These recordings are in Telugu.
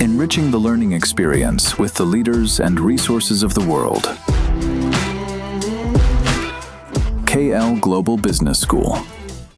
enriching the learning experience with the leaders and resources of the world. KL Global Business School.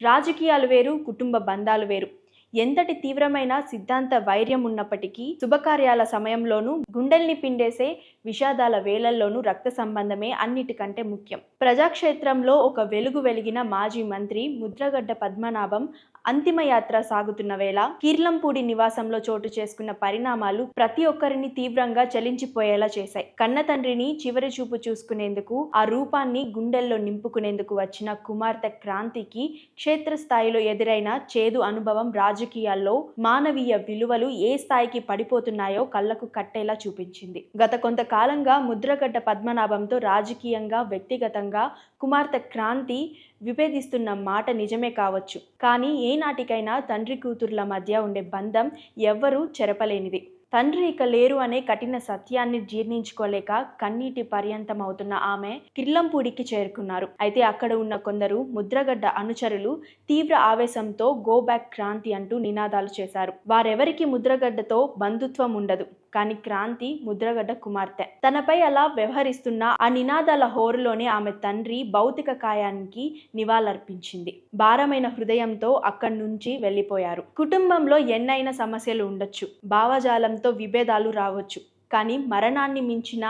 రాజకీయాలు వేరు, కుటుంబ బంధాలు వేరు. ఎంతటి తీవ్రమైన సిద్ధాంత వైర్యం ఉన్నప్పటికీ శుభకార్యాల సమయంలోనూ గుండెల్ని పిండేసే విషాదాల వేళల్లోనూ రక్త సంబంధమే అన్నిటికంటే ముఖ్యం. ప్రజాక్షేత్రంలో ఒక వెలుగు వెలిగిన మాజీ మంత్రి ముద్రగడ్డ పద్మనాభం అంతిమయాత్ర సాగుతున్న వేళ కీర్లంపూడి నివాసంలో చోటు చేసుకున్న పరిణామాలు ప్రతి ఒక్కరిని తీవ్రంగా చలించిపోయేలా చేశాయి. కన్న తండ్రిని చివరి చూపు చూసుకునేందుకు, ఆ రూపాన్ని గుండెల్లో నింపుకునేందుకు వచ్చిన కుమార్తె క్రాంతికి క్షేత్రస్థాయిలో ఎదురైన చేదు అనుభవం రాజకీయాల్లో మానవీయ విలువలు ఏ స్థాయికి పడిపోతున్నాయో కళ్లకు కట్టేలా చూపించింది. గత కొంతకాలంగా ముద్రగడ్డ పద్మనాభంతో రాజకీయంగా, వ్యక్తిగతంగా కుమార్తె క్రాంతి విభేదిస్తున్న మాట నిజమే కావచ్చు. కానీ ఏనాటికైనా తండ్రి కూతుర్ల మధ్య ఉండే బంధం ఎవ్వరూ చెరపలేనిది. తండ్రి ఇక లేరు అనే కఠిన సత్యాన్ని జీర్ణించుకోలేక కన్నీటి పర్యంతం అవుతున్న ఆమె కిర్లంపూడికి చేరుకున్నారు. అయితే అక్కడ ఉన్న కొందరు ముద్రగడ్డ అనుచరులు తీవ్ర ఆవేశంతో గో బ్యాక్ క్రాంతి అంటూ నినాదాలు చేశారు. వారెవరికి ముద్రగడ్డతో బంధుత్వం ఉండదు, కానీ క్రాంతి ముద్రగడ్డ కుమార్తె. తనపై అలా వ్యవహరిస్తున్న ఆ నినాదాల హోరులోనే ఆమె తండ్రి భౌతిక కాయానికి నివాళులర్పించింది. భారమైన హృదయంతో అక్కడి నుంచి వెళ్లిపోయారు. కుటుంబంలో ఎన్నైనా సమస్యలు ఉండొచ్చు, భావజాలంతో విభేదాలు రావచ్చు, కానీ మరణాన్ని మించిన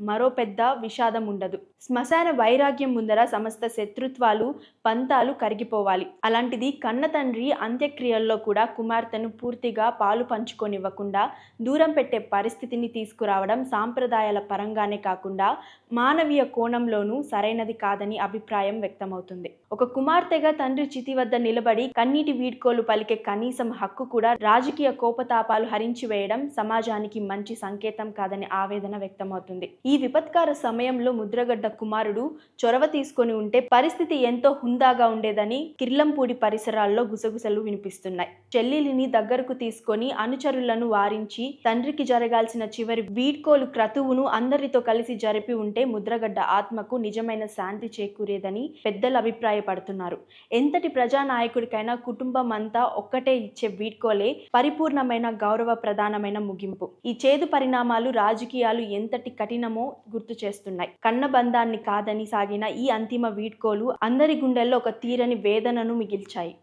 మరో పెద్ద విషాదం ఉండదు. శ్మశాన వైరాగ్యం ముందర సమస్త శత్రుత్వాలు, పంతాలు కరిగిపోవాలి. అలాంటిది కన్న తండ్రి అంత్యక్రియల్లో కూడా కుమార్తెను పూర్తిగా పాలు పంచుకొనివ్వకుండా దూరం పెట్టే పరిస్థితిని తీసుకురావడం సాంప్రదాయాల పరంగానే కాకుండా మానవీయ కోణంలోనూ సరైనది కాదని అభిప్రాయం వ్యక్తమవుతుంది. ఒక కుమార్తెగా తండ్రి చితి వద్ద నిలబడి కన్నీటి వీడ్కోలు పలికే కనీసం హక్కు కూడా రాజకీయ కోపతాపాలు హరించి వేయడం సమాజానికి మంచి సంకేతం కాదని ఆవేదన వ్యక్తమవుతుంది. ఈ విపత్కార సమయంలో ముద్రగడ్డ కుమారుడు చొరవ తీసుకొని ఉంటే పరిస్థితి ఎంతో హుందాగా ఉండేదని కిర్లంపూడి పరిసరాల్లో గుసగుసలు వినిపిస్తున్నాయి. చెల్లెలిని దగ్గరకు తీసుకొని అనుచరులను వారించి తండ్రికి జరగాల్సిన చివరి వీడ్కోలు క్రతువును అందరితో కలిసి జరిపి ఉంటే ముద్రగడ్డ ఆత్మకు నిజమైన శాంతి చేకూరేదని పెద్దలు అభిప్రాయపడుతున్నారు. ఎంతటి ప్రజానాయకుడికైనా కుటుంబం అంతా ఒక్కటే ఇచ్చే వీడ్కోలే పరిపూర్ణమైన గౌరవ ప్రధానమైన ముగింపు. ఈ చేదు పరిణామాలు రాజకీయాలు ఎంతటి కఠినమో గుర్తు చేస్తున్నాయి. కన్న బంధాన్ని కాదని సాగిన ఈ అంతిమ వీడ్కోలు అందరి గుండెల్లో ఒక తీరని వేదనను మిగిల్చాయి.